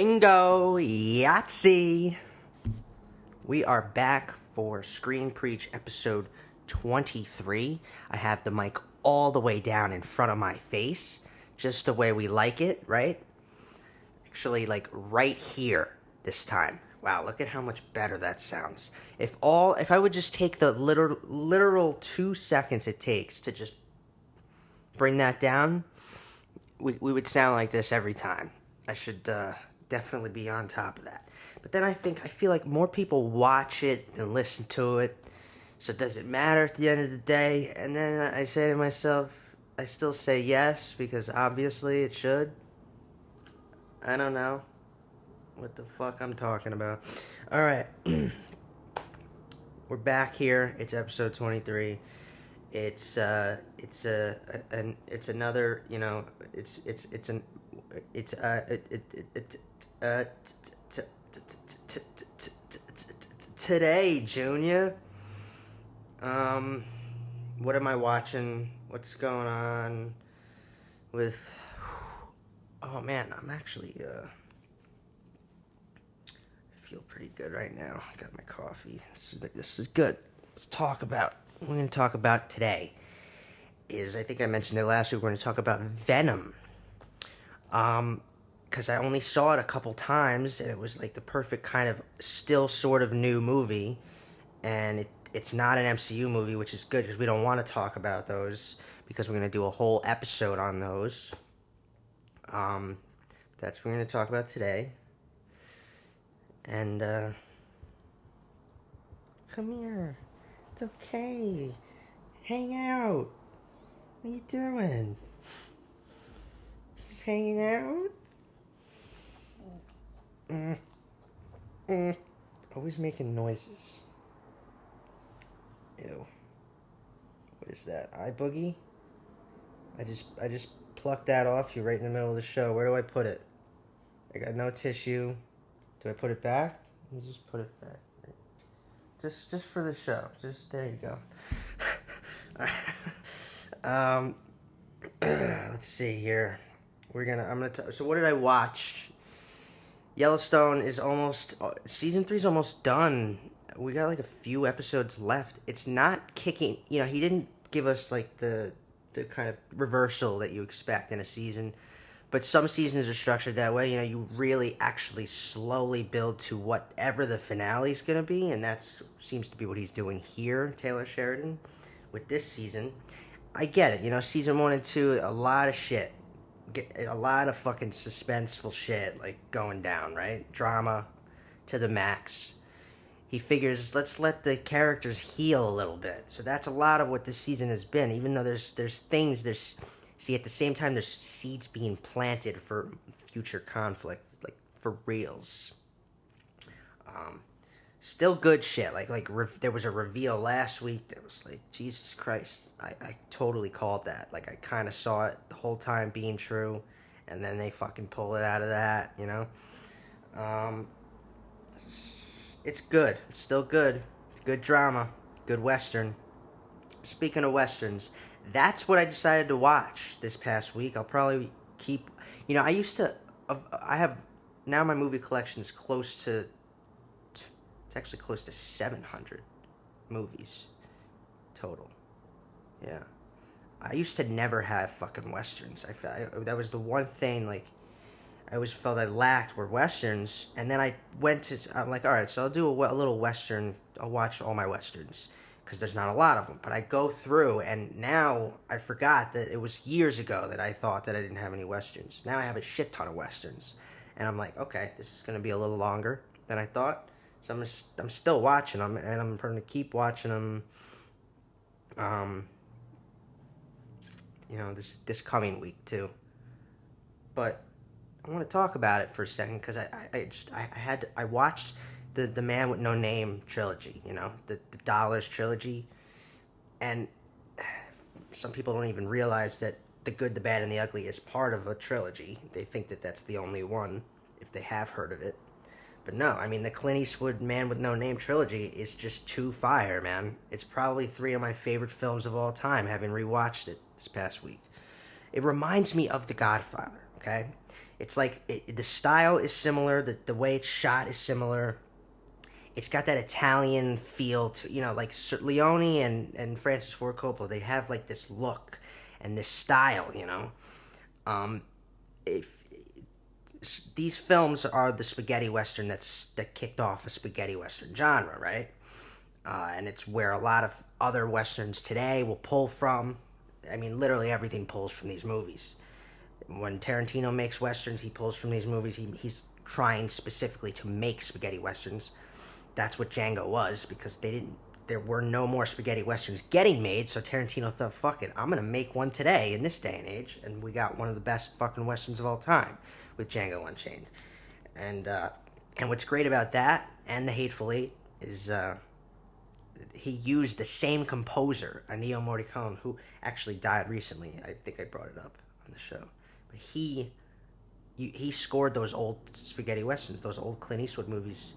Bingo! Yahtzee! We are back for Screen Preach episode 23. I have the mic all the way down in front of my face, just the way we like it, right? Actually, like right here this time. Wow, look at how much better that sounds. If I would just take the literal 2 seconds it takes to just bring that down, we would sound like this every time. I should definitely be on top of that. But then I feel like more people watch it and listen to it. So does it matter at the end of the day? And then I say to myself, I still say yes because obviously it should. I don't know what the fuck I'm talking about. All right. We're back here. It's episode 23. It's another, you know, today, Junior. What am I watching? What's going on with? Oh man, I'm actually I feel pretty good right now. I got my coffee. This is good. Let's talk about. We're going to talk about today is, I think I mentioned it last week, we're going to talk about Venom. Because I only saw it a couple times, and it was like the perfect kind of still sort of new movie, and it's not an MCU movie, which is good, because we don't want to talk about those, because we're going to do a whole episode on those. That's what we're going to talk about today. And, come here. It's okay. Hang out. What are you doing? Just hanging out? Always making noises. Ew. What is that? Eye boogie? I just plucked that off you right in the middle of the show. Where do I put it? I got no tissue. Do I put it back? Let me just put it back. Just for the show. Just there you go. Let's see here. So what did I watch? Yellowstone is almost season 3 is almost done. We got like a few episodes left. It's not kicking. You know, he didn't give us like the kind of reversal that you expect in a season. But some seasons are structured that way. You know, you really actually slowly build to whatever the finale is going to be, and that seems to be what he's doing here, Taylor Sheridan, with this season. I get it. You know, season 1 and 2, a lot of shit. A lot of fucking suspenseful shit, like, going down, right? Drama to the max. He figures, let's let the characters heal a little bit. So that's a lot of what this season has been, even though there's things. See, at the same time, there's seeds being planted for future conflict, like, for reals. Still good shit. There was a reveal last week that was like, Jesus Christ. I totally called that. Like, I kind of saw it the whole time being true, and then they fucking pull it out of that, you know? It's good. It's still good. Good drama. Good Western. Speaking of Westerns, that's what I decided to watch this past week. I'll probably keep... You know, I have... Now my movie collection is close to... It's actually close to 700 movies total. Yeah. I used to never have fucking Westerns. That was the one thing, like, I always felt I lacked were Westerns. And then I'm like, all right, so I'll do a little Western. I'll watch all my Westerns, because there's not a lot of them. But I go through, and now I forgot that it was years ago that I thought that I didn't have any Westerns. Now I have a shit ton of Westerns. And I'm like, okay, this is going to be a little longer than I thought. So I'm still watching them, and I'm going to keep watching them, you know, this coming week, too. But I want to talk about it for a second, because I watched the Man with No Name trilogy, you know, the Dollars trilogy, and some people don't even realize that The Good, the Bad, and the Ugly is part of a trilogy. They think that that's the only one, if they have heard of it. But no, I mean, the Clint Eastwood Man with No Name trilogy is just too fire, man. It's probably 3 of my favorite films of all time, having rewatched it this past week. It reminds me of The Godfather, okay? It's like the style is similar, the way it's shot is similar. It's got that Italian feel to, like Leone and Francis Ford Coppola. They have like this look and this style. Um, if these films are the spaghetti western that kicked off a spaghetti western genre, right? And it's where a lot of other westerns today will pull from. I mean, literally everything pulls from these movies. When Tarantino makes westerns, he pulls from these movies. He's trying specifically to make spaghetti westerns. That's what Django was, because there were no more spaghetti westerns getting made, so Tarantino thought, fuck it, I'm gonna make one today in this day and age, and we got one of the best fucking westerns of all time with Django Unchained. And what's great about that and The Hateful Eight is he used the same composer, Ennio Morricone, who actually died recently. I think I brought it up on the show, but he scored those old spaghetti westerns, those old Clint Eastwood movies.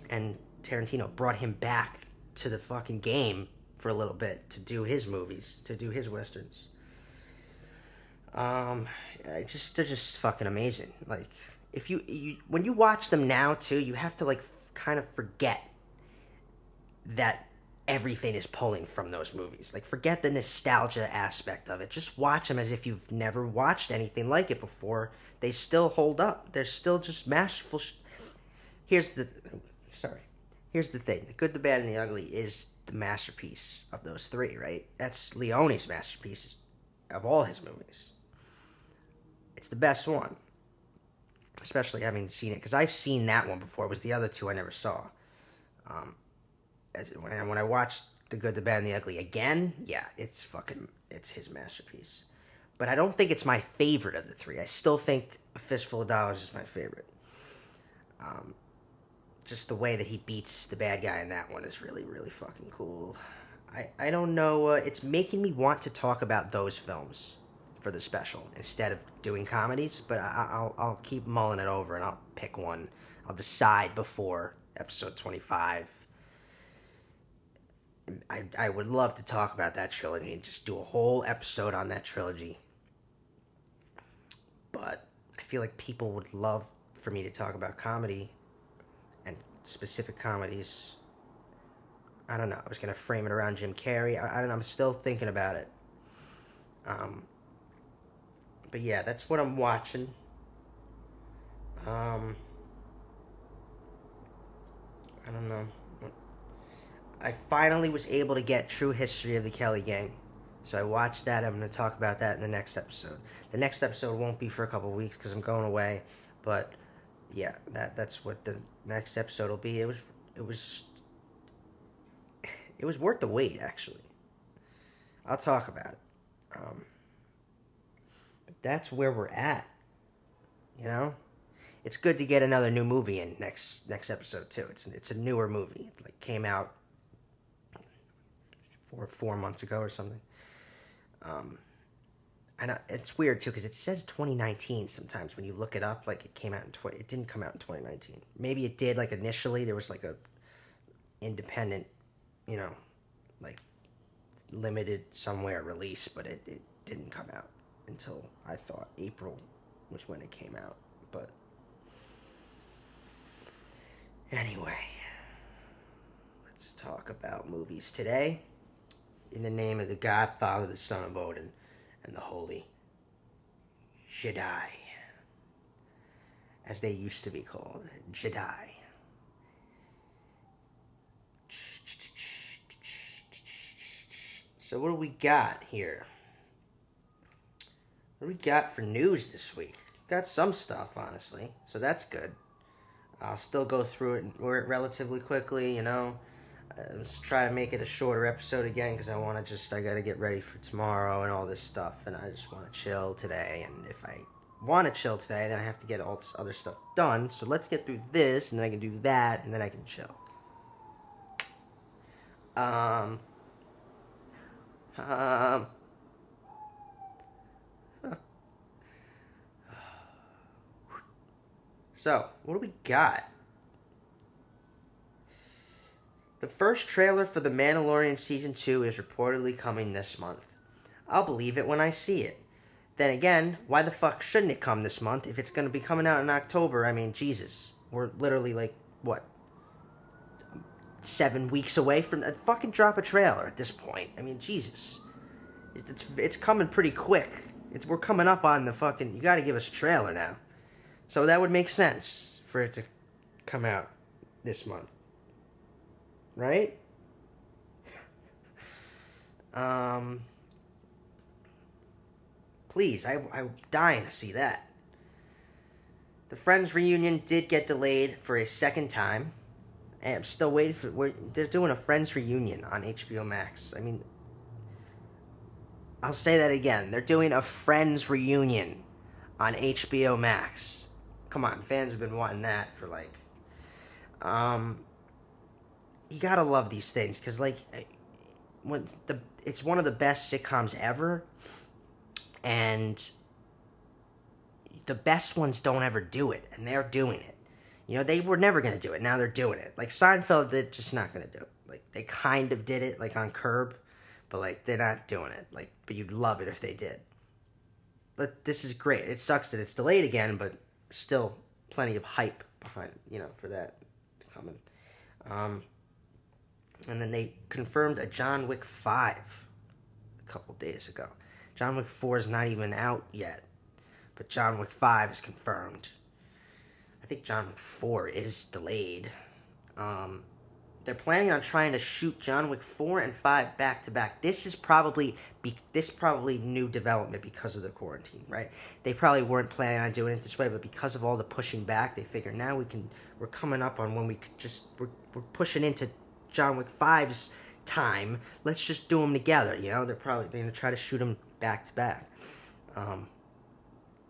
And Tarantino brought him back to the fucking game for a little bit to do his movies, to do his westerns. They're just fucking amazing. Like, if you when you watch them now too, you have to like kind of forget that everything is pulling from those movies. Like, forget the nostalgia aspect of it. Just watch them as if you've never watched anything like it before. They still hold up. They're still just masterful. Here's the thing. The Good, the Bad, and the Ugly is the masterpiece of those three, right? That's Leone's masterpiece of all his movies. It's the best one. Especially having seen it, because I've seen that one before. It was the other two I never saw. When I watched The Good, the Bad, and the Ugly again, yeah, it's his masterpiece. But I don't think it's my favorite of the three. I still think A Fistful of Dollars is my favorite. Just the way that he beats the bad guy in that one is really, really fucking cool. I don't know. It's making me want to talk about those films for the special instead of doing comedies. But I'll keep mulling it over and I'll pick one. I'll decide before episode 25. I would love to talk about that trilogy and just do a whole episode on that trilogy. But I feel like people would love for me to talk about comedy and specific comedies. I don't know. I was going to frame it around Jim Carrey. I don't know. I'm still thinking about it. But yeah, that's what I'm watching. I don't know. I finally was able to get True History of the Kelly Gang. So I watched that. I'm going to talk about that in the next episode. The next episode won't be for a couple of weeks because I'm going away. But yeah, that's what the next episode will be. It was worth the wait, actually. I'll talk about it. But that's where we're at. You know? It's good to get another new movie in next episode too. It's a newer movie. It came out 4 months ago or something. And it's weird too because it says 2019 sometimes when you look it up. Like, it came out it didn't come out in 2019. Maybe it did. Like, initially there was like a independent, like limited somewhere release, but it didn't come out until I thought April was when it came out. But anyway, let's talk about movies today. In the name of the Godfather, the Son of Odin, and the Holy Jedi, as they used to be called, Jedi. So what do we got here? What do we got for news this week? Got some stuff, honestly, so that's good. I'll still go through it relatively quickly, Let's try to make it a shorter episode again because I got to get ready for tomorrow and all this stuff, and I just want to chill today. And if I want to chill today, then I have to get all this other stuff done. So let's get through this, and then I can do that, and then I can chill. So, what do we got? The first trailer for The Mandalorian Season 2 is reportedly coming this month. I'll believe it when I see it. Then again, why the fuck shouldn't it come this month if it's going to be coming out in October? I mean, Jesus. We're literally like, what, 7 weeks away from that? Fucking drop a trailer at this point. I mean, Jesus. It's coming pretty quick. We're coming up on the fucking... You got to give us a trailer now. So that would make sense for it to come out this month. Right? Please, I'm dying to see that. The Friends reunion did get delayed for a second time. And I'm still waiting for... They're doing a Friends reunion on HBO Max. I mean... I'll say that again. They're doing a Friends reunion on HBO Max. Come on, fans have been wanting that for like... You gotta love these things, because like... It's one of the best sitcoms ever, and the best ones don't ever do it, and they're doing it. You know, they were never going to do it. Now they're doing it. Like, Seinfeld, they're just not going to do it. Like, they kind of did it, like, on Curb, but, like, they're not doing it. Like, but you'd love it if they did. But this is great. It sucks that it's delayed again, but still plenty of hype behind, for that coming. And then they confirmed a John Wick 5 a couple days ago. John Wick 4 is not even out yet, but John Wick 5 is confirmed. I think John Wick 4 is delayed. They're planning on trying to shoot John Wick 4 and 5 back to back. This is probably new development because of the quarantine, right? They probably weren't planning on doing it this way, but because of all the pushing back, they figure now we're coming up on when we could we're pushing into John Wick 5's time. Let's just do them together, They're going to try to shoot them back to back.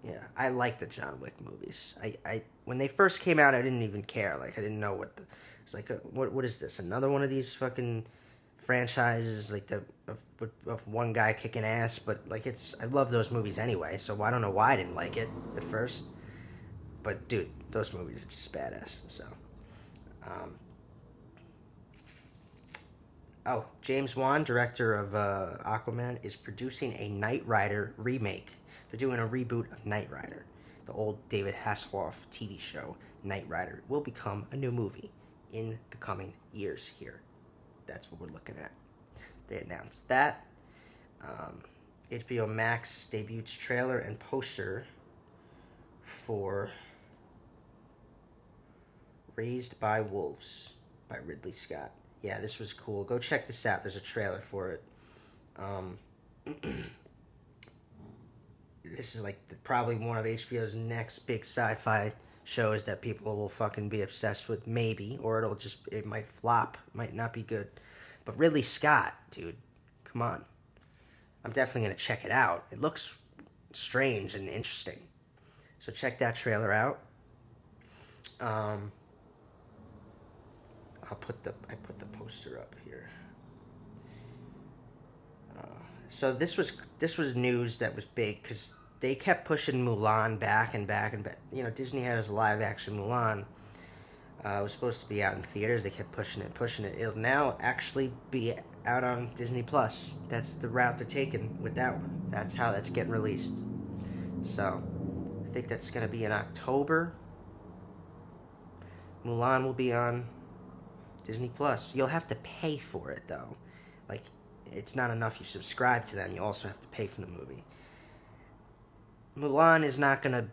Yeah, I like the John Wick movies. I when they first came out, I didn't even care. Like, I didn't know it's like, what is this? Another one of these fucking franchises, like of one guy kicking ass. But like, I love those movies anyway. So I don't know why I didn't like it at first. But dude, those movies are just badass. So, James Wan, director of Aquaman, is producing a Knight Rider remake. They're doing a reboot of Knight Rider. The old David Hasselhoff TV show, Knight Rider, will become a new movie in the coming years here. That's what we're looking at. They announced that. HBO Max debuts trailer and poster for Raised by Wolves by Ridley Scott. Yeah, this was cool. Go check this out. There's a trailer for it. This is like probably one of HBO's next big sci-fi shows that people will fucking be obsessed with, maybe, or it might flop, might not be good. But Ridley Scott, dude, come on. I'm definitely going to check it out. It looks strange and interesting. So check that trailer out. I put the poster up here. So this was news that was big because they kept pushing Mulan back and back and back. Disney had his live action Mulan. It was supposed to be out in theaters. They kept pushing it. It'll now actually be out on Disney Plus. That's the route they're taking with that one. That's how that's getting released. So I think that's gonna be in October. Mulan will be on Disney Plus. You'll have to pay for it though. Like, it's not enough you subscribe to them. You also have to pay for the movie. Mulan is not gonna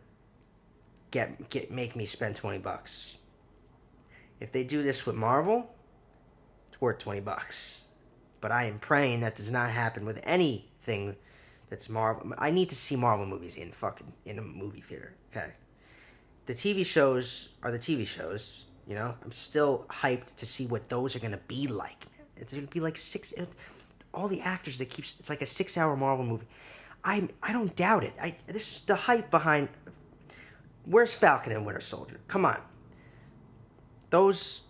make me spend $20. If they do this with Marvel, it's worth $20. But I am praying that does not happen with anything that's Marvel. I need to see Marvel movies in a movie theater. Okay. The TV shows are the TV shows. I'm still hyped to see what those are gonna be like. It's gonna be like all the actors it's like a 6-hour Marvel movie. I don't doubt it. This is the hype behind. Where's Falcon and Winter Soldier? Come on. Those,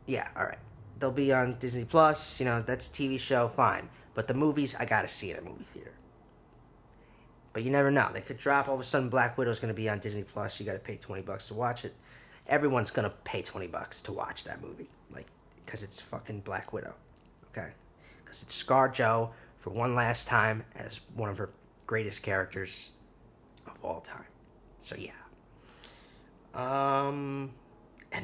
yeah, all right. They'll be on Disney Plus. That's a TV show, fine. But the movies, I gotta see in a movie theater. But you never know. They could drop all of a sudden. Black Widow's gonna be on Disney Plus. You gotta pay $20 to watch it. Everyone's gonna pay $20 to watch that movie, because it's fucking Black Widow, okay? Because it's ScarJo for one last time as one of her greatest characters of all time. So yeah. And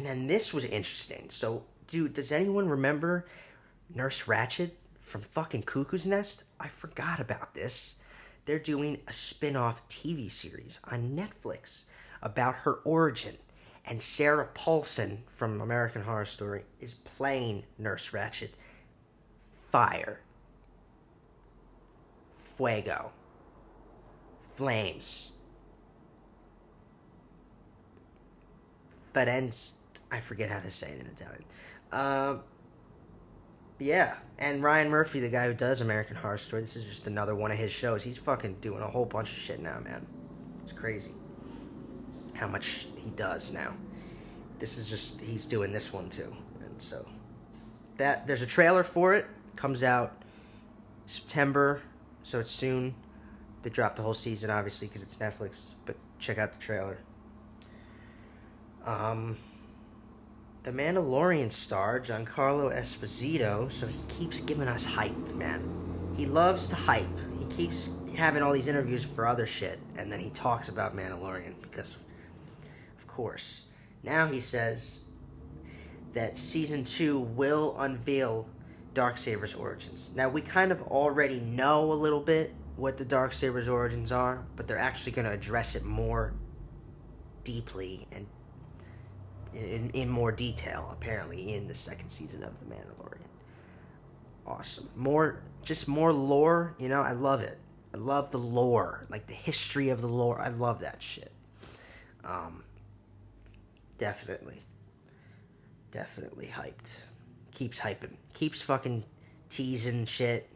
then this was interesting. So, dude, does anyone remember Nurse Ratched from fucking Cuckoo's Nest? I forgot about this. They're doing a spin-off TV series on Netflix about her origin. And Sarah Paulson from American Horror Story is playing Nurse Ratched. Fire. Fuego. Flames. I forget how to say it in Italian. Yeah, and Ryan Murphy, the guy who does American Horror Story, this is just another one of his shows. He's fucking doing a whole bunch of shit now, man. It's crazy how much he does now. This is just, he's doing this one too. And so, there's a trailer for it. Comes out September, so it's soon. They dropped the whole season, obviously, because it's Netflix, but check out the trailer. The Mandalorian star, Giancarlo Esposito, so he keeps giving us hype, man. He loves to hype. He keeps having all these interviews for other shit, and then he talks about Mandalorian because, of course. Now he says that Season 2 will unveil Darksaber's origins. Now, we kind of already know a little bit what the Darksaber's origins are, but they're actually going to address it more deeply and in more detail, apparently, in the second season of The Mandalorian. Awesome. More lore, you know, I love it. I love the lore, like the history of the lore. I love that shit. Definitely hyped. Keeps hyping. Keeps fucking teasing shit.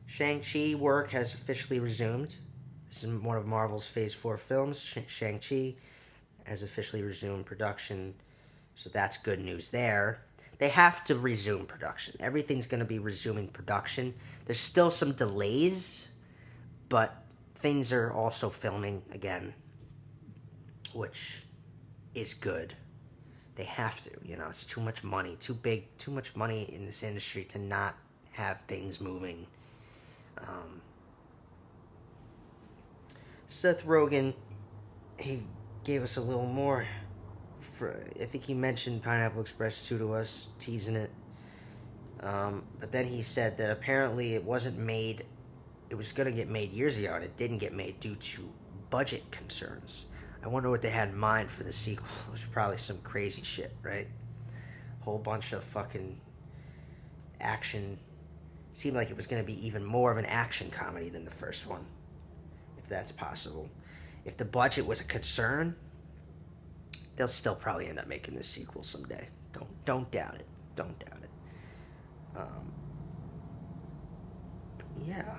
Shang-Chi work has officially resumed. This is one of Marvel's Phase 4 films. Shang-Chi has officially resumed production, so that's good news there. They have to resume production. Everything's going to be resuming production. There's still some delays, but things are also filming again, which is good. They have to, you know, it's too much money, too much money in this industry to not have things moving. Seth Rogen, he gave us a little more. I think he mentioned Pineapple Express 2 to us, teasing it. But then he said that apparently it wasn't made, it was going to get made years ago, and it didn't get made due to budget concerns. I wonder what they had in mind for the sequel. It was probably some crazy shit, right? Whole bunch of fucking action. Seemed like it was going to be even more of an action comedy than the first one, if that's possible. If the budget was a concern, they'll still probably end up making this sequel someday. Don't doubt it. Don't doubt it. Yeah.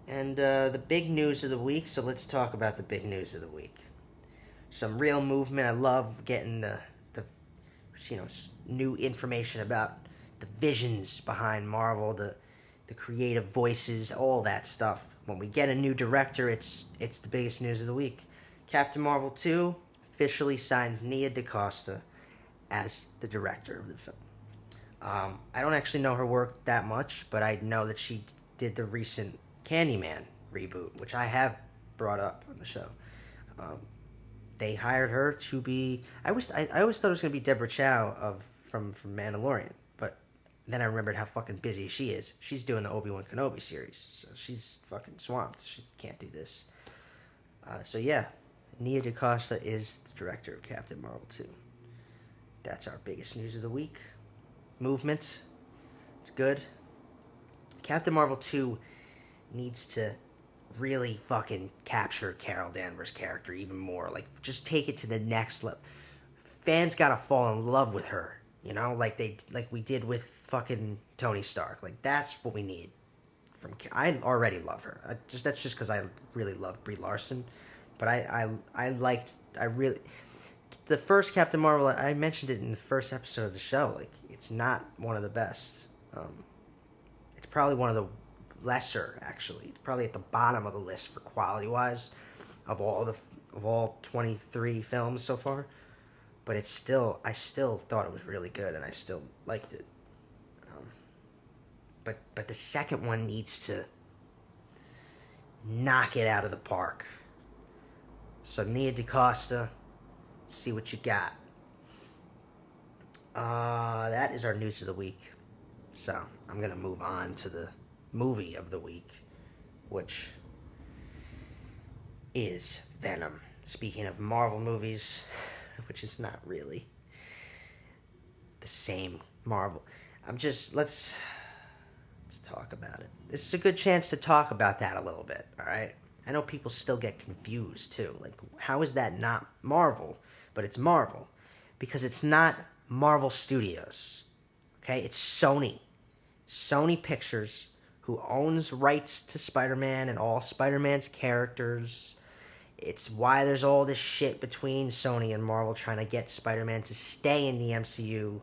And the big news of the week, so let's talk about the big news of the week. Some real movement. I love getting the new information about the visions behind Marvel, the creative voices, all that stuff. When we get a new director, it's the biggest news of the week. Captain Marvel 2 officially signs Nia DaCosta as the director of the film. I don't actually know her work that much, but I know that she did the recent Candyman reboot, which I have brought up on the show. They hired her to be. I always thought it was going to be Deborah Chow from Mandalorian, but then I remembered how fucking busy she is. She's doing the Obi-Wan Kenobi series, so she's fucking swamped. She can't do this. So yeah, Nia DaCosta is the director of Captain Marvel 2. That's our biggest news of the week. Movement. It's good. Captain Marvel 2 needs to really fucking capture Carol Danvers' character even more. Like, just take it to the next level. Fans gotta fall in love with her, you know, like we did with fucking Tony Stark. Like, that's what we need from. I already love her. That's just because I really love Brie Larson, but the first Captain Marvel. I mentioned it in the first episode of the show. Like, it's not one of the best. It's probably one of the lesser, actually. It's probably at the bottom of the list for quality wise of all 23 films so far. But I still thought it was really good, and I still liked it. but the second one needs to knock it out of the park. So Nia DaCosta, see what you got. That is our news of the week. So I'm gonna move on to the movie of the week, which is Venom. Speaking of Marvel movies, which is not really the same Marvel. Let's talk about it. This is a good chance to talk about that a little bit, all right? I know people still get confused too. Like, how is that not Marvel? But it's Marvel because it's not Marvel Studios. Okay? It's Sony. Sony Pictures, who owns rights to Spider-Man and all Spider-Man's characters. It's why there's all this shit between Sony and Marvel trying to get Spider-Man to stay in the MCU.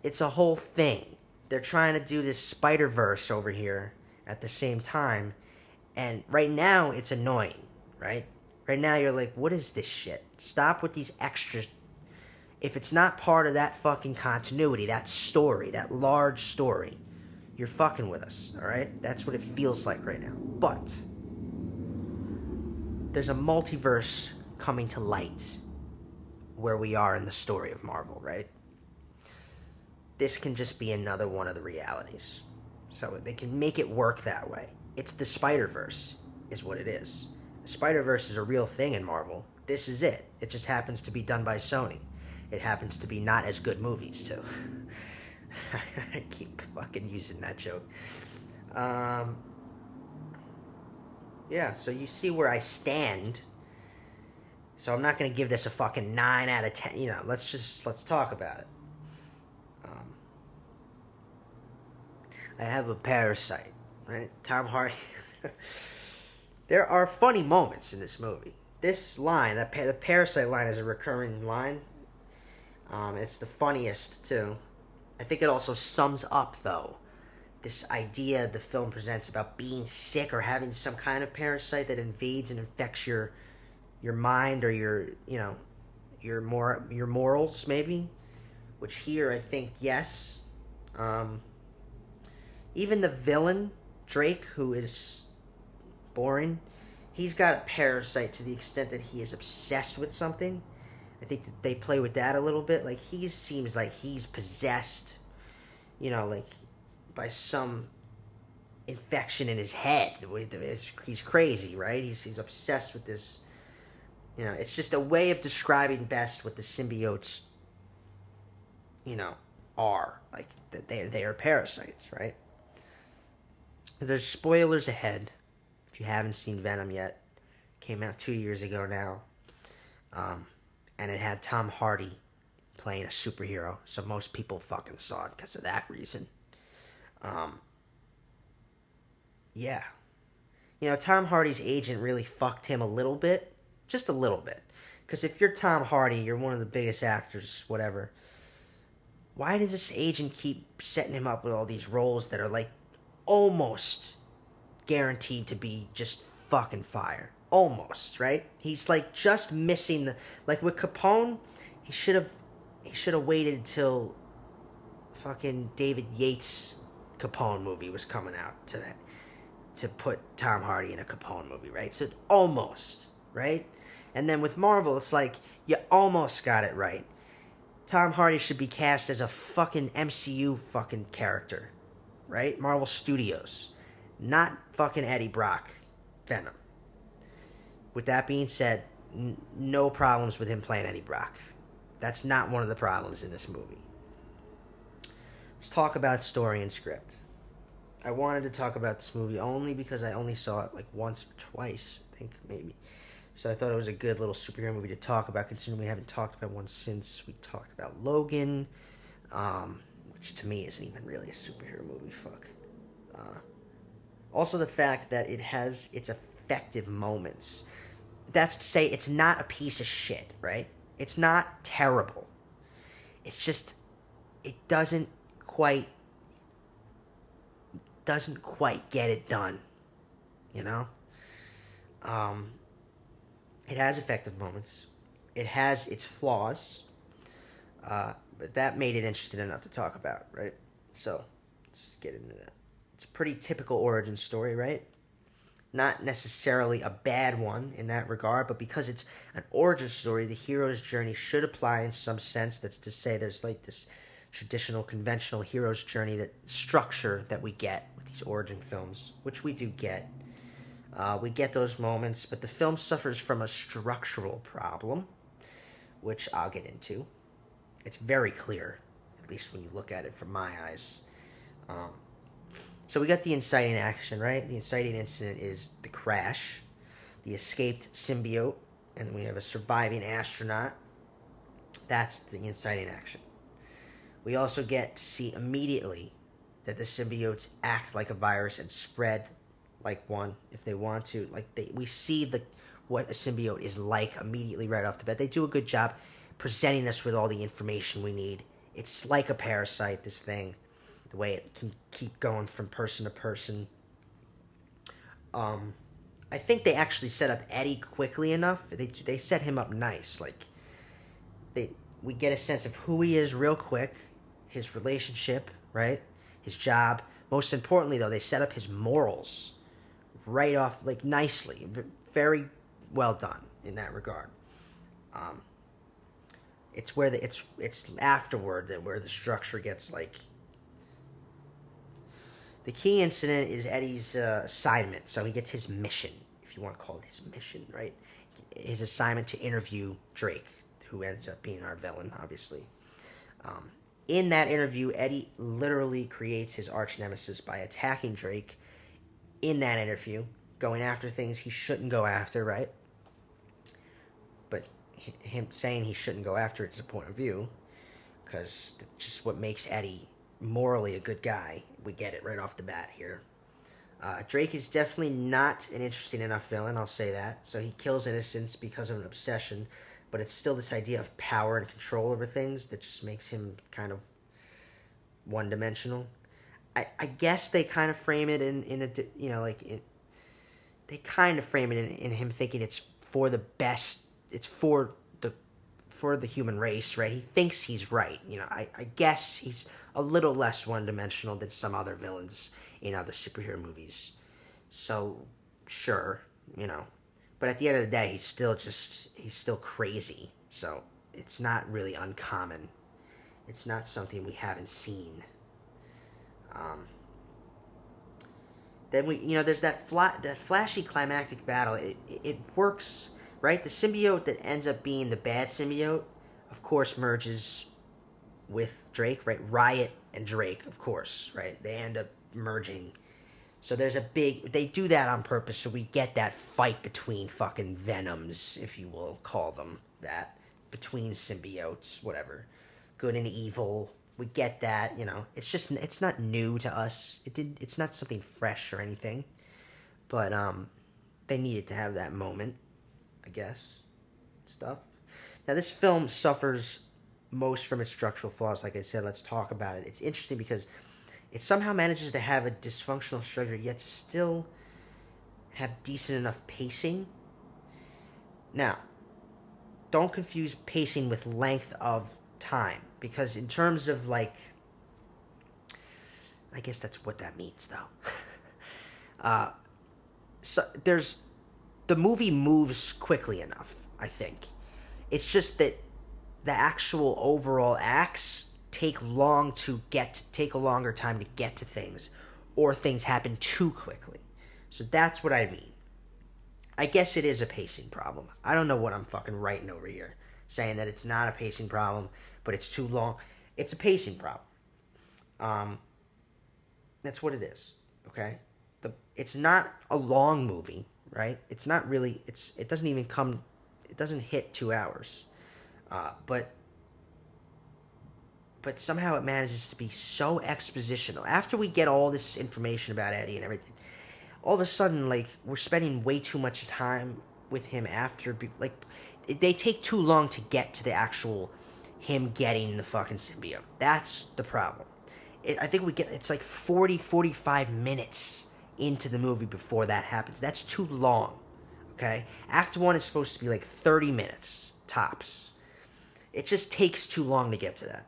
It's a whole thing. They're trying to do this Spider-Verse over here at the same time. And right now, it's annoying, right? Right now, you're like, what is this shit? Stop with these extras. If it's not part of that fucking continuity, that story, that large story, you're fucking with us, all right? That's what it feels like right now. But there's a multiverse coming to light where we are in the story of Marvel, right? This can just be another one of the realities. So they can make it work that way. It's the Spider-Verse, is what it is. The Spider-Verse is a real thing in Marvel. This is it. It just happens to be done by Sony. It happens to be not as good movies, too. I keep fucking using that joke. Yeah, so you see where I stand. So I'm not going to give this a fucking 9 out of 10. You know, let's talk about it. I have a parasite, right? Tom Hardy. There are funny moments in this movie. This line, the parasite line, is a recurring line. It's the funniest, too. I think it also sums up, though, this idea the film presents about being sick or having some kind of parasite that invades and infects your mind or your morals, maybe. Which here, I think, yes. Even the villain, Drake, who is boring, he's got a parasite to the extent that he is obsessed with something. I think that they play with that a little bit. Like, he seems like he's possessed, like, by some infection in his head. He's crazy, right? He's obsessed with this. It's just a way of describing best what the symbiotes, are. Like, that they are parasites, right? There's spoilers ahead. If you haven't seen Venom yet, came out 2 years ago now, and it had Tom Hardy playing a superhero, so most people fucking saw it because of that reason. Yeah, Tom Hardy's agent really fucked him a little bit, just a little bit, because if you're Tom Hardy, you're one of the biggest actors, whatever. Why does this agent keep setting him up with all these roles that are like almost guaranteed to be just fucking fire? Almost, right? He's like just missing like with Capone, he should have waited until fucking David Yates' Capone movie was coming out to put Tom Hardy in a Capone movie, right? So almost, right? And then with Marvel, it's like you almost got it right. Tom Hardy should be cast as a fucking MCU fucking character, right? Marvel Studios. Not fucking Eddie Brock, Venom. With that being said, no problems with him playing Eddie Brock. That's not one of the problems in this movie. Let's talk about story and script. I wanted to talk about this movie only because I only saw it like once or twice, I think, maybe. So I thought it was a good little superhero movie to talk about, considering we haven't talked about one since we talked about Logan, which to me isn't even really a superhero movie, fuck. Also the fact that it has its effective moments. That's to say, it's not a piece of shit, right? It's not terrible. It's just, it doesn't quite get it done, It has effective moments. It has its flaws, but that made it interesting enough to talk about, right? So, let's get into that. It's a pretty typical origin story, right? Not necessarily a bad one in that regard, but because it's an origin story, the hero's journey should apply in some sense. That's to say, there's like this traditional, conventional hero's journey, that structure that we get with these origin films, which we do get. We get those moments, but the film suffers from a structural problem, which I'll get into. It's very clear, at least when you look at it from my eyes. So we got the inciting action, right? The inciting incident is the crash, the escaped symbiote, and we have a surviving astronaut. That's the inciting action. We also get to see immediately that the symbiotes act like a virus and spread like one if they want to. We see what a symbiote is like immediately right off the bat. They do a good job presenting us with all the information we need. It's like a parasite, this thing. The way it can keep going from person to person. I think they actually set up Eddie quickly enough. They set him up nice. We get a sense of who he is real quick, his relationship, right? His job. Most importantly, though, they set up his morals right off, nicely. Very well done in that regard. It's where it's afterward that where the structure gets The key incident is Eddie's assignment. So he gets his mission, if you want to call it his mission, right? His assignment to interview Drake, who ends up being our villain, obviously. In that interview, Eddie literally creates his arch nemesis by attacking Drake in that interview, going after things he shouldn't go after, right? But him saying he shouldn't go after it's a point of view, because just what makes Eddie morally a good guy. We get it right off the bat here. Drake is definitely not an interesting enough villain, I'll say that. So he kills innocents because of an obsession, but it's still this idea of power and control over things that just makes him kind of one-dimensional. I guess they kind of frame it they kind of frame it in him thinking it's for the best, it's for the human race, right? He thinks he's right. I guess he's a little less one-dimensional than some other villains in other superhero movies. So, sure, But at the end of the day, he's still crazy. So, it's not really uncommon. It's not something we haven't seen. Then there's that flashy climactic battle. It works, right? The symbiote that ends up being the bad symbiote, of course, merges with Drake, right? Riot and Drake, of course, right? They end up merging. So they do that on purpose, so we get that fight between fucking Venoms, if you will call them that, between symbiotes, whatever. Good and evil. We get that, it's not new to us. It's not something fresh or anything. But, they needed to have that moment, I guess. Stuff. Now, this film suffers most from its structural flaws. Like I said, let's talk about it. It's interesting because it somehow manages to have a dysfunctional structure, yet still have decent enough pacing. Now, don't confuse pacing with length of time, because in terms of I guess that's what that means, though. So the movie moves quickly enough, I think. It's just that the actual overall acts take a longer time to get to things, or things happen too quickly. So that's what I mean. I guess it is a pacing problem. I don't know what I'm fucking writing over here, saying that it's not a pacing problem, but it's too long. It's a pacing problem. That's what it is. Okay? It's not a long movie, right? It's not really. It doesn't even come. It doesn't hit 2 hours. But somehow it manages to be so expositional. After we get all this information about Eddie and everything, all of a sudden, we're spending way too much time with him after. They take too long to get to the actual him getting the fucking symbiote. That's the problem. I think it's 45 minutes into the movie before that happens. That's too long, okay? Act 1 is supposed to be 30 minutes, tops. It just takes too long to get to that.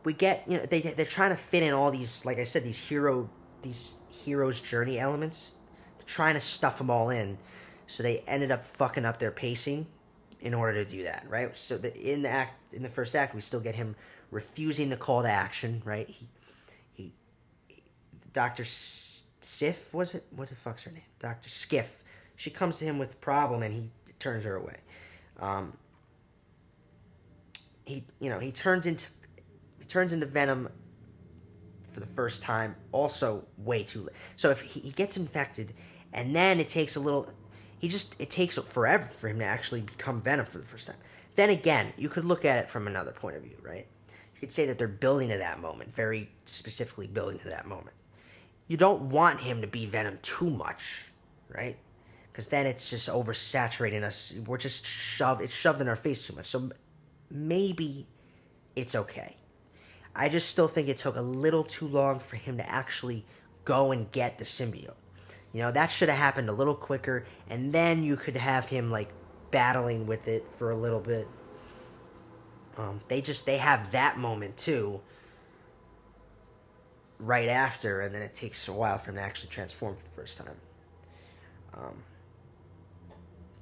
we get, they're trying to fit in all these, like I said, these heroes journey elements. They're trying to stuff them all in, so they ended up fucking up their pacing in order to do that, right? So in the first act, we still get him refusing the call to action, right? He Dr. Sif, was it? What the fuck's her name? Dr. Skiff. She comes to him with a problem, and he turns her away. He turns into Venom for the first time, also way too late. So if he gets infected, and then it takes it takes forever for him to actually become Venom for the first time. Then again, you could look at it from another point of view, right? You could say that they're building to that moment, very specifically building to that moment. You don't want him to be Venom too much, right? Because then it's just oversaturating us. We're just it's shoved in our face too much. So maybe it's okay. I just still think it took a little too long for him to actually go and get the symbiote. That should have happened a little quicker, and then you could have him like battling with it for a little bit. They have that moment too, right after, and then it takes a while for him to actually transform for the first time.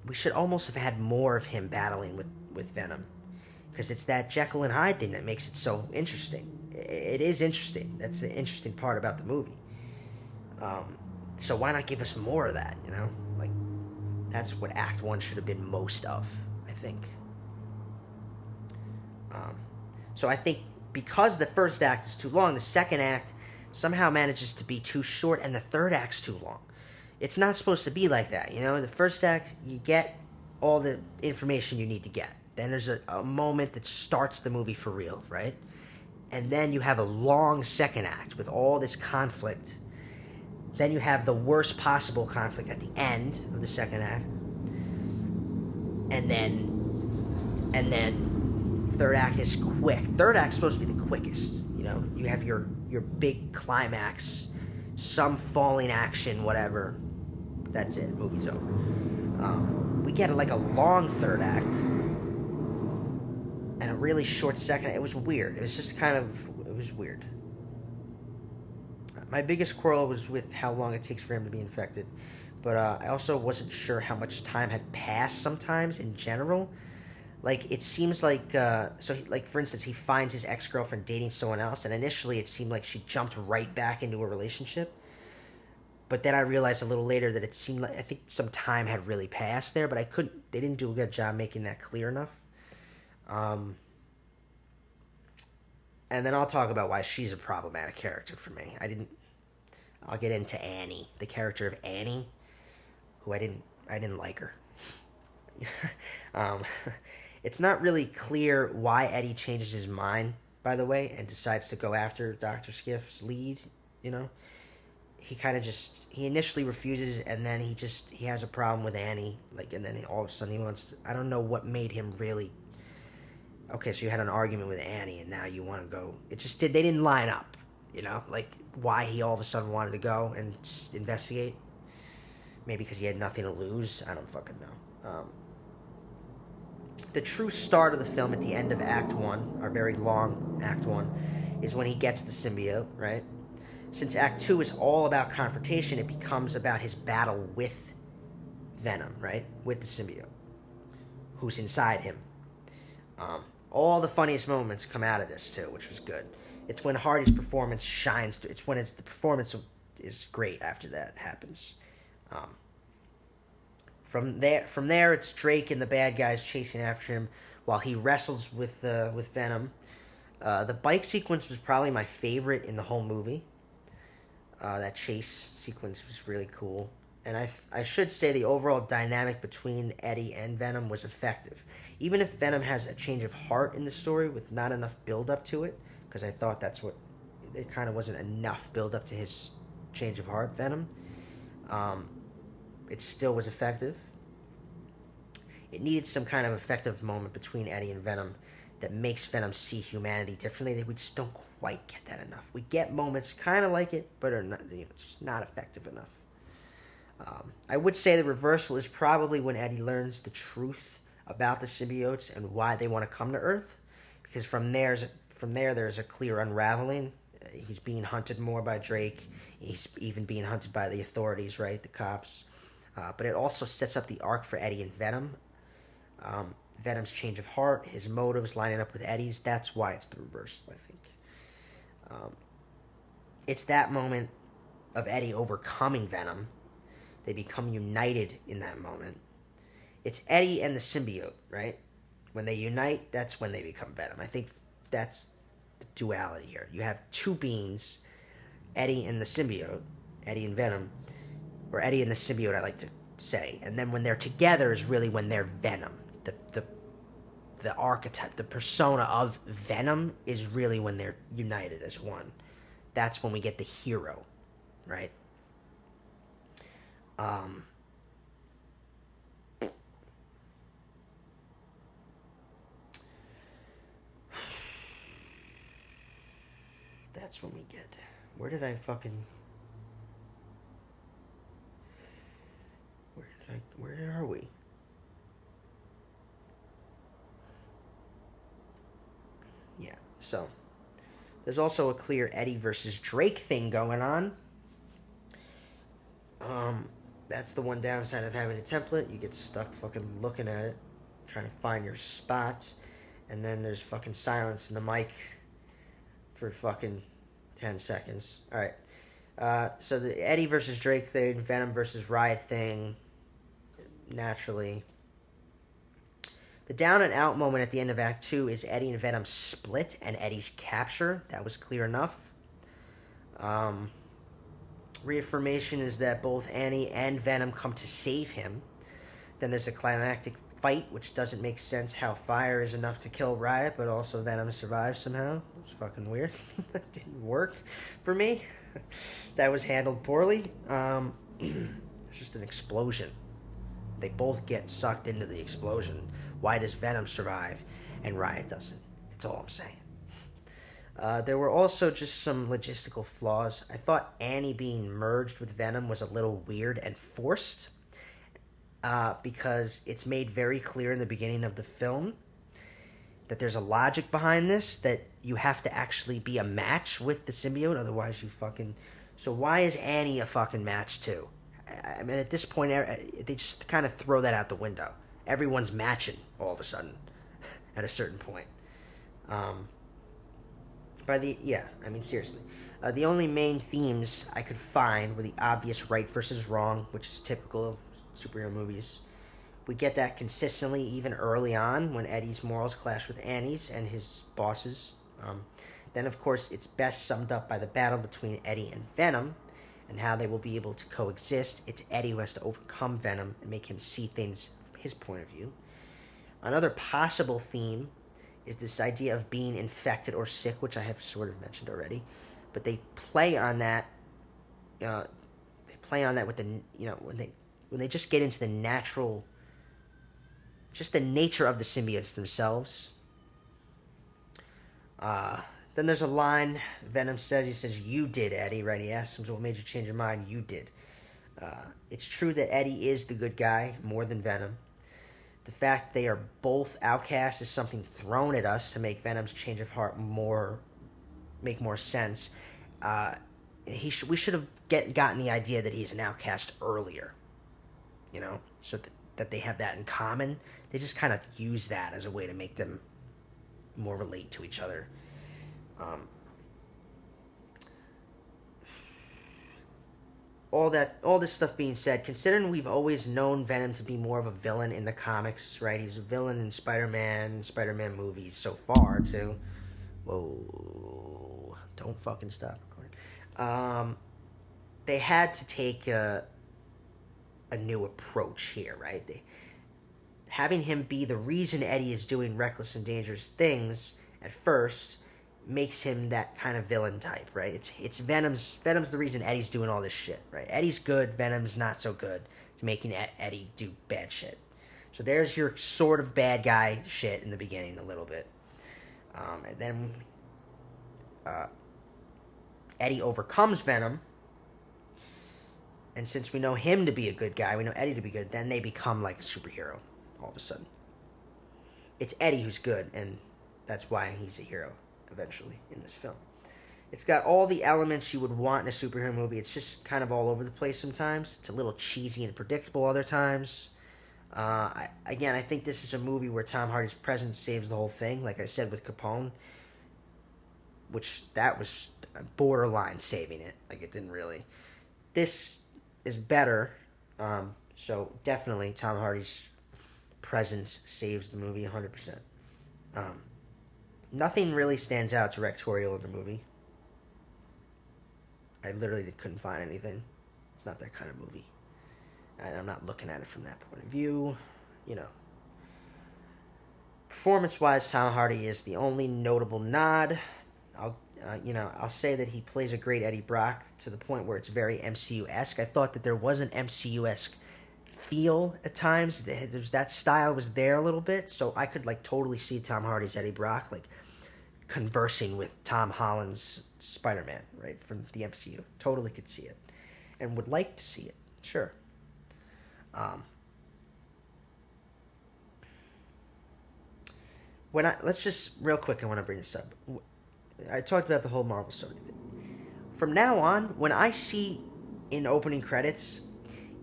We should almost have had more of him battling with Venom, because it's that Jekyll and Hyde thing that makes it so interesting. It is interesting. That's the interesting part about the movie. So why not give us more of that, Like, that's what Act 1 should have been most of, I think. So I think because the first act is too long, the second act somehow manages to be too short, and the third act's too long. It's not supposed to be like that, In the first act, you get all the information you need to get. Then there's a moment that starts the movie for real, right? And then you have a long second act with all this conflict. Then you have the worst possible conflict at the end of the second act. And then third act is quick. Third act's supposed to be the quickest, You have your big climax, some falling action, whatever. That's it. Movie's over. We get like a long third act and a really short second. It was weird. It was just it was weird. My biggest quarrel was with how long it takes for him to be infected. But I also wasn't sure how much time had passed sometimes in general. Like, it seems like, for instance, he finds his ex-girlfriend dating someone else, and initially it seemed like she jumped right back into a relationship. But then I realized a little later that it seemed like, I think some time had really passed there, but they didn't do a good job making that clear enough. And then I'll talk about why she's a problematic character for me. I'll get into Annie, the character of Annie, who I didn't like her. It's not really clear why Eddie changes his mind, by the way, and decides to go after Dr. Skiff's lead, He initially refuses, and then he has a problem with Annie, and then all of a sudden he wants to, I don't know what made him really, okay, so you had an argument with Annie, and now you want to go, they didn't line up, why he all of a sudden wanted to go and investigate. Maybe because he had nothing to lose. I don't fucking know. The true start of the film at the end of Act 1, our very long Act 1, is when he gets the symbiote, right? Since Act 2 is all about confrontation, it becomes about his battle with Venom, right? With the symbiote, who's inside him. All the funniest moments come out of this, too, which was good. It's when Hardy's performance shines through. It's when the performance is great after that happens. From there, it's Drake and the bad guys chasing after him while he wrestles with Venom. The bike sequence was probably my favorite in the whole movie. That chase sequence was really cool. And I should say the overall dynamic between Eddie and Venom was effective. Even if Venom has a change of heart in the story with not enough build-up to it, because I thought it kind of wasn't enough build-up to his change of heart, Venom. It still was effective. It needed some kind of effective moment between Eddie and Venom that makes Venom see humanity differently. We just don't quite get that enough. We get moments kind of like it, but are not, just not effective enough. I would say the reversal is probably when Eddie learns the truth about the symbiotes and why they want to come to Earth, because from from there, there's a clear unraveling. He's being hunted more by Drake. He's even being hunted by the authorities, right? The cops. But it also sets up the arc for Eddie and Venom. Venom's change of heart, his motives lining up with Eddie's. That's why it's the reverse, I think. It's that moment of Eddie overcoming Venom. They become united in that moment. It's Eddie and the symbiote, right? When they unite, that's when they become Venom. I think that's the duality here. You have two beings, Eddie and the symbiote, Eddie and Venom, or Eddie and the symbiote, I like to say. And then when they're together is really when they're Venom. The archetype, the persona of Venom is really when they're united as one. That's when we get the hero, right? That's when we get... Where did I fucking... Where are we? Yeah, so... There's also a clear Eddie versus Drake thing going on. That's the one downside of having a template. You get stuck fucking looking at it, trying to find your spot, and then there's fucking silence in the mic for fucking 10 seconds. Alright. So the Eddie versus Drake thing, Venom versus Riot thing, naturally. The down and out moment at the end of Act 2 is Eddie and Venom split and Eddie's capture. That was clear enough. Reaffirmation is that both Annie and Venom come to save him. Then there's a climactic fight, which doesn't make sense how fire is enough to kill Riot, but also Venom survives somehow. It's fucking weird. That didn't work for me. That was handled poorly. It's just an explosion. They both get sucked into the explosion. Why does Venom survive and Riot doesn't? That's all I'm saying. There were also just some logistical flaws. I thought Annie being merged with Venom was a little weird and forced, because it's made very clear in the beginning of the film that there's a logic behind this, that you have to actually be a match with the symbiote, otherwise you fucking... So why is Annie a fucking match too? I mean, at this point, they just kind of throw that out the window. Everyone's matching all of a sudden at a certain point. Seriously. The only main themes I could find were the obvious right versus wrong, which is typical of superhero movies. We get that consistently even early on when Eddie's morals clash with Annie's and his bosses. Then, of course, it's best summed up by the battle between Eddie and Venom and how they will be able to coexist. It's Eddie who has to overcome Venom and make him see things from his point of view. Another possible theme is this idea of being infected or sick, which I have sort of mentioned already. But they play on that. With the, when they just get into the natural, just the nature of the symbiotes themselves. Then there's a line Venom says. He says, "You did, Eddie," right? He asks him, "So what made you change your mind?" You did. It's true that Eddie is the good guy more than Venom. The fact they are both outcasts is something thrown at us to make Venom's change of heart make more sense. We should have gotten the idea that he's an outcast earlier, so that they have that in common. They just kind of use that as a way to make them more relate to each other. All this stuff being said, considering we've always known Venom to be more of a villain in the comics, right? He was a villain in Spider-Man movies so far, too. Whoa. Don't fucking stop recording. They had to take a new approach here, right? Having him be the reason Eddie is doing reckless and dangerous things at first makes him that kind of villain type, right? It's Venom's the reason Eddie's doing all this shit, right? Eddie's good, Venom's not so good, making Eddie do bad shit. So there's your sort of bad guy shit in the beginning a little bit. And then Eddie overcomes Venom, and since we know him to be a good guy, we know Eddie to be good, then they become like a superhero all of a sudden. It's Eddie who's good, and that's why he's a hero. eventually in this film. It's got all the elements you would want in a superhero movie. It's just kind of all over the place sometimes. It's a little cheesy and predictable other times. I think this is a movie where Tom Hardy's presence saves the whole thing. Like I said with Capone, which that was borderline saving it. Like it didn't really. This is better. So definitely Tom Hardy's presence saves the movie 100%. Nothing really stands out directorial in the movie. I literally couldn't find anything. It's not that kind of movie. And I'm not looking at it from that point of view. You know. Performance-wise, Tom Hardy is the only notable nod. I'll say that he plays a great Eddie Brock to the point where it's very MCU-esque. I thought that there was an MCU-esque feel at times. There's that style was there a little bit, so I could like totally see Tom Hardy's Eddie Brock like conversing with Tom Holland's Spider-Man, right, from the MCU. Totally could see it, and would like to see it. Sure. Let's just real quick, I want to bring this up. I talked about the whole Marvel Sony thing. From now on, when I see in opening credits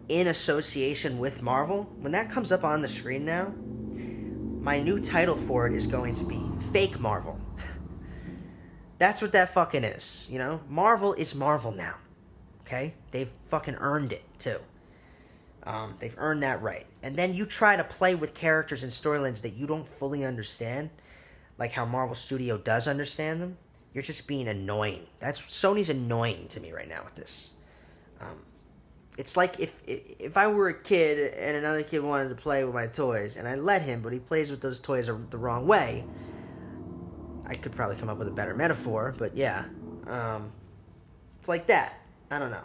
in association with Marvel, when that comes up on the screen now, my new title for it is going to be Fake Marvel. That's what that fucking is, you know? Marvel is Marvel now, okay? They've fucking earned it, too. They've earned that right. And then you try to play with characters and storylines that you don't fully understand, like how Marvel Studio does understand them. You're just being annoying. Sony's annoying to me right now with this. It's like if I were a kid and another kid wanted to play with my toys, and I let him, but he plays with those toys the wrong way, I could probably come up with a better metaphor, but yeah. It's like that. I don't know.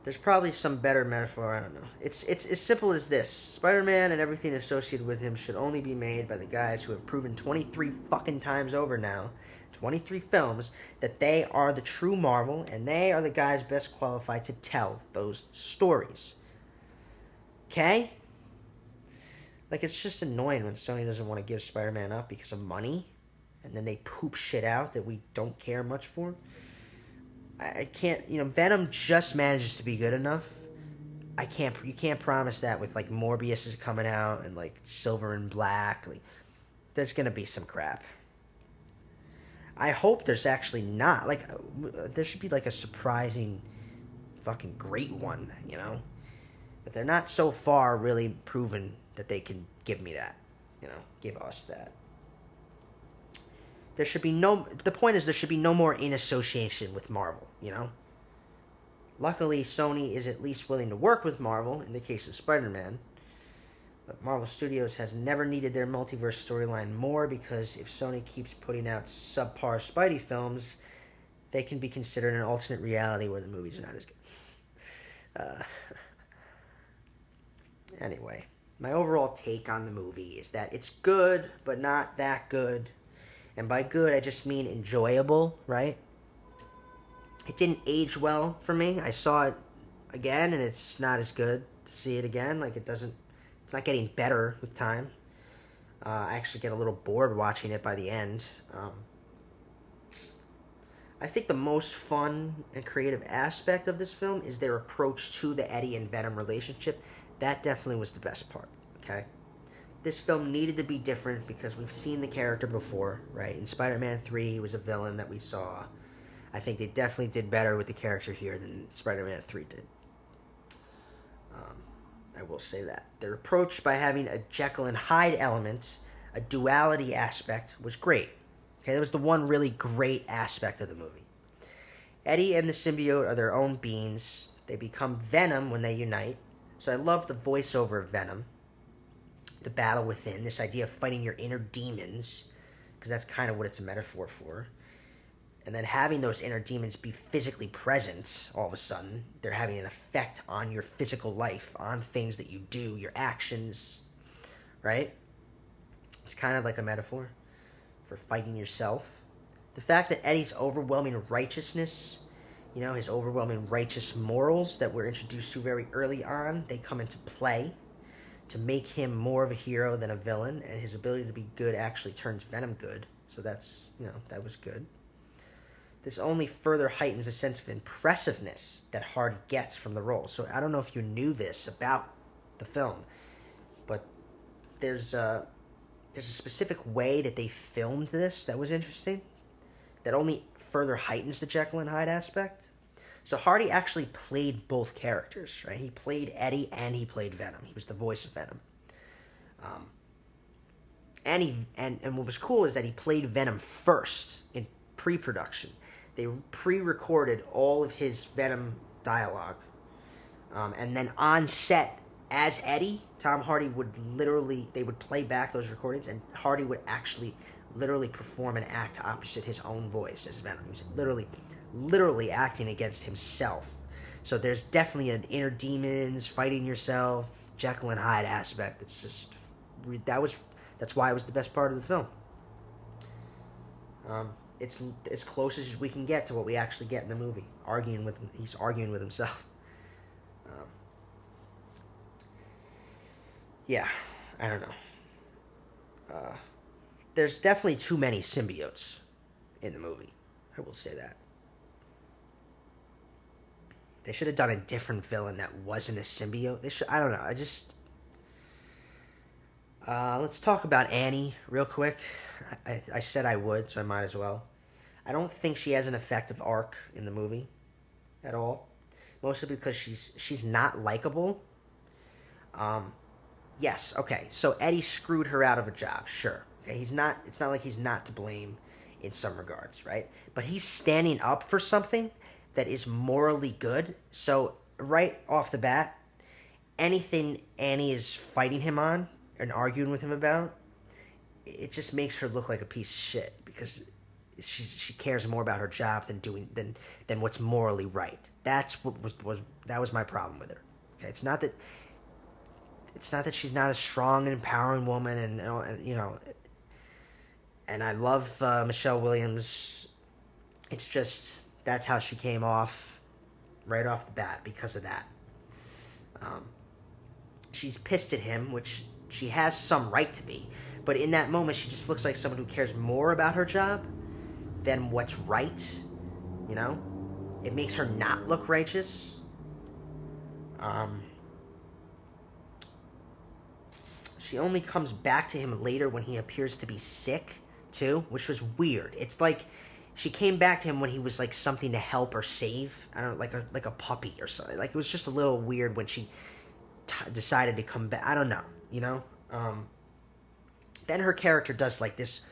There's probably some better metaphor, I don't know. It's as simple as this. Spider-Man and everything associated with him should only be made by the guys who have proven 23 fucking times over now, 23 films, that they are the true Marvel, and they are the guys best qualified to tell those stories. Okay? Like, it's just annoying when Sony doesn't want to give Spider-Man up because of money, and then they poop shit out that we don't care much for. I can't, Venom just manages to be good enough. You can't promise that with, like, Morbius is coming out and, like, Silver and Black. Like, there's gonna be some crap. I hope there's actually not. Like, there should be, like, a surprising fucking great one, But they're not so far really proven that they can give me that, give us that. The point is there should be no more in association with Marvel, Luckily, Sony is at least willing to work with Marvel in the case of Spider-Man. But Marvel Studios has never needed their multiverse storyline more because if Sony keeps putting out subpar Spidey films, they can be considered an alternate reality where the movies are not as good. Anyway, my overall take on the movie is that it's good, but not that good. And by good, I just mean enjoyable, right? It didn't age well for me. I saw it again, and it's not as good to see it again. Like, it's not getting better with time. I actually get a little bored watching it by the end. I think the most fun and creative aspect of this film is their approach to the Eddie and Venom relationship. That definitely was the best part, okay? This film needed to be different because we've seen the character before, right? In Spider-Man 3, he was a villain that we saw. I think they definitely did better with the character here than Spider-Man 3 did. I will say that. Their approach by having a Jekyll and Hyde element, a duality aspect, was great. Okay, that was the one really great aspect of the movie. Eddie and the symbiote are their own beings. They become Venom when they unite. So I love the voiceover of Venom. The battle within, this idea of fighting your inner demons, because that's kind of what it's a metaphor for. And then having those inner demons be physically present, all of a sudden, they're having an effect on your physical life, on things that you do, your actions, right? It's kind of like a metaphor for fighting yourself. The fact that Eddie's overwhelming righteousness, his overwhelming righteous morals that we're introduced to very early on, they come into play to make him more of a hero than a villain, and his ability to be good actually turns Venom good. So that's, that was good. This only further heightens a sense of impressiveness that Hardy gets from the role. So I don't know if you knew this about the film, but there's a specific way that they filmed this that was interesting, that only further heightens the Jekyll and Hyde aspect. So Hardy actually played both characters, right? He played Eddie and he played Venom. He was the voice of Venom. And what was cool is that he played Venom first in pre-production. They pre-recorded all of his Venom dialogue, and then on set as Eddie, Tom Hardy would they would play back those recordings, and Hardy would actually literally perform an act opposite his own voice as Venom. He was literally acting against himself. So there's definitely an inner demons, fighting yourself, Jekyll and Hyde aspect. It's just that's why it was the best part of the film. It's as close as we can get to what we actually get in the movie. He's arguing with himself. Yeah, I don't know. There's definitely too many symbiotes in the movie. I will say that. They should have done a different villain that wasn't a symbiote. I don't know. Let's talk about Annie real quick. I said I would, so I might as well. I don't think she has an effective arc in the movie at all. Mostly because she's not likable. Yes, okay. So Eddie screwed her out of a job, sure. Okay, it's not like he's not to blame in some regards, right? But he's standing up for something that is morally good. So right off the bat, anything Annie is fighting him on and arguing with him about, it just makes her look like a piece of shit because she cares more about her job than what's morally right. That's what was my problem with her. Okay, it's not that she's not a strong and empowering woman, and and I love Michelle Williams. It's just that's how she came off right off the bat because of that. She's pissed at him, which she has some right to be, but in that moment she just looks like someone who cares more about her job than what's right. It makes her not look righteous. She only comes back to him later when he appears to be sick too, which was weird. It's like she came back to him when he was like something to help or save. I don't know, like a puppy or something. Like it was just a little weird when she decided to come back. I don't know, Then her character does like this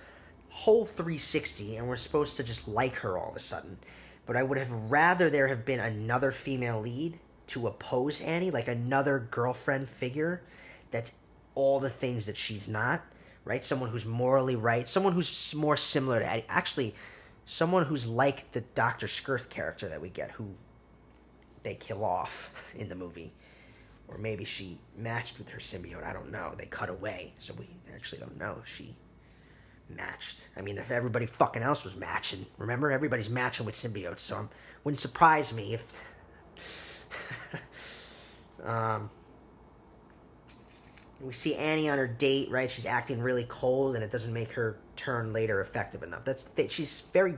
whole 360, and we're supposed to just like her all of a sudden. But I would have rather there have been another female lead to oppose Annie, like another girlfriend figure that's all the things that she's not, right? Someone who's morally right, someone who's more similar to Eddie. Actually, someone who's like the Dr. Skirth character that we get, who they kill off in the movie. Or maybe she matched with her symbiote. I don't know. They cut away, so we actually don't know if she matched. I mean, if everybody fucking else was matching, remember? Everybody's matching with symbiotes, so it wouldn't surprise me if... We see Annie on her date, right? She's acting really cold, and it doesn't make her turn later effective enough. She's very...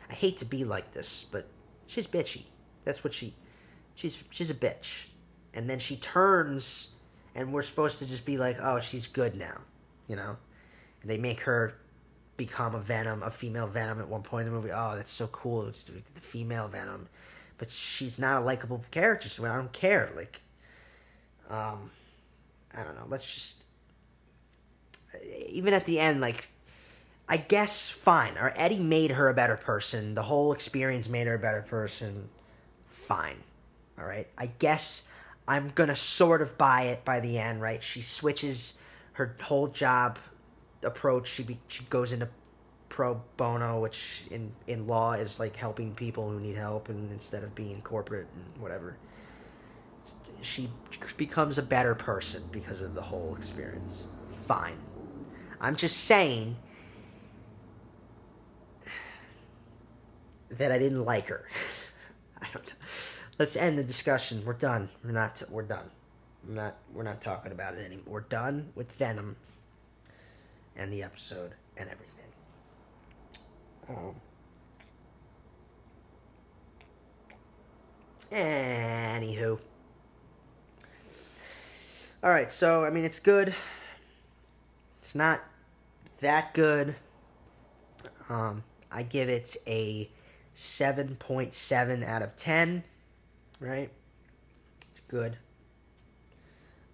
I hate to be like this, but she's bitchy. That's what she's a bitch. And then she turns, and we're supposed to just be like, oh, she's good now, And they make her become a female Venom at one point in the movie. Oh, that's so cool. It's the female Venom. But she's not a likable character, so I don't care. I don't know. Let's just... Even at the end, I guess fine. Or Eddie made her a better person. The whole experience made her a better person. Fine. All right? I guess I'm going to sort of buy it by the end, right? She switches her whole job approach. She goes into pro bono, which in law is like helping people who need help, and instead of being corporate and whatever. She becomes a better person because of the whole experience. Fine. I'm just saying that I didn't like her. I don't know. Let's end the discussion. We're done. We're done. We're not talking about it anymore. We're done with Venom and the episode and everything. Anywho. Alright, so, I mean, it's good. It's not that good. I give it a 7.7 out of 10. Right? It's good.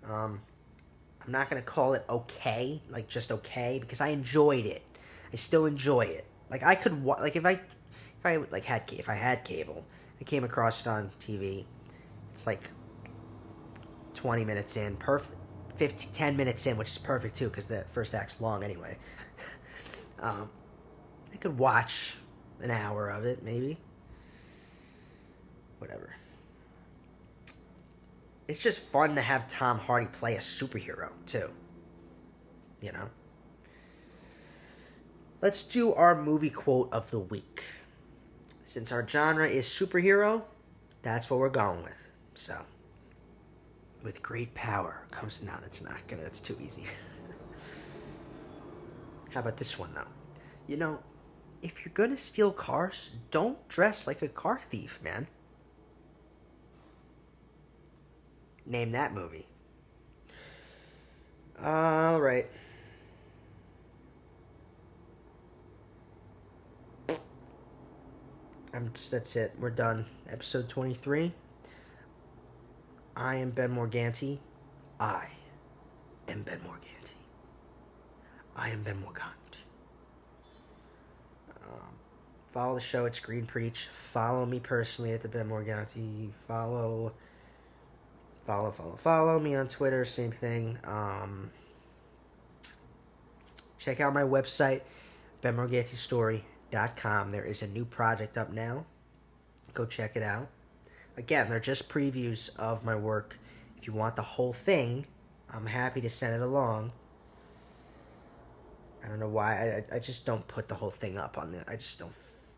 I'm not going to call it okay, like just okay, because I enjoyed it. I still enjoy it. Like, I could, like, if I had cable, I came across it on TV. It's like 20 minutes in, perfect. 10 minutes in, which is perfect too, because the first act's long anyway. I could watch an hour of it, maybe. Whatever. It's just fun to have Tom Hardy play a superhero, too. You know? Let's do our movie quote of the week. Since our genre is superhero, that's what we're going with. So, with great power comes... No, that's not gonna... That's too easy. How about this one, though? You know, if you're gonna steal cars, don't dress like a car thief, man. Name that movie. Alright. That's it. We're done. Episode 23. I am Ben Morganti. I am Ben Morganti. I am Ben Morganti. Follow the show at Screen Preach. Follow me personally at the Ben Morganti. Follow me on Twitter. Same thing. Check out my website, benmorgantistory.com. There is a new project up now. Go check it out. Again, they're just previews of my work. If you want the whole thing, I'm happy to send it along. I don't know why. I just don't put the whole thing up on the... I just don't...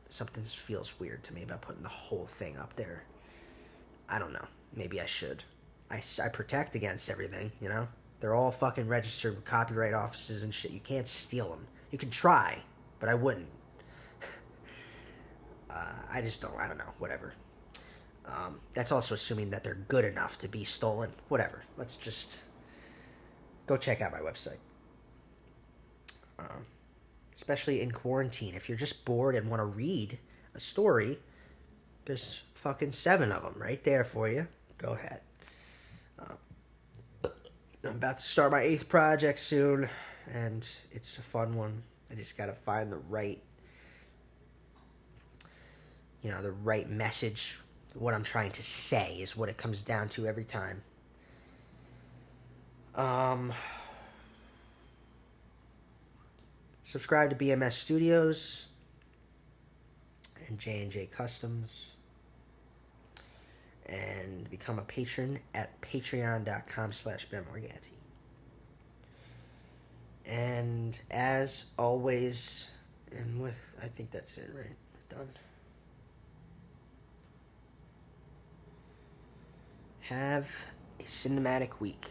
Something feels weird to me about putting the whole thing up there. I don't know. Maybe I should. I protect against everything, you know? They're all fucking registered with copyright offices and shit. You can't steal them. You can try, but I wouldn't. I just don't... I don't know. Whatever. That's also assuming that they're good enough to be stolen. Whatever. Let's just... Go check out my website. Especially in quarantine. If you're just bored and want to read a story, there's fucking 7 of them right there for you. Go ahead. I'm about to start my 8th project soon, and it's a fun one. I just gotta find the right, the right message. What I'm trying to say is what it comes down to every time. Subscribe to BMS Studios and J&J Customs. And become a patron at patreon.com/BenMorganti. And as always, I think that's it, right? We're done. Have a cinematic week.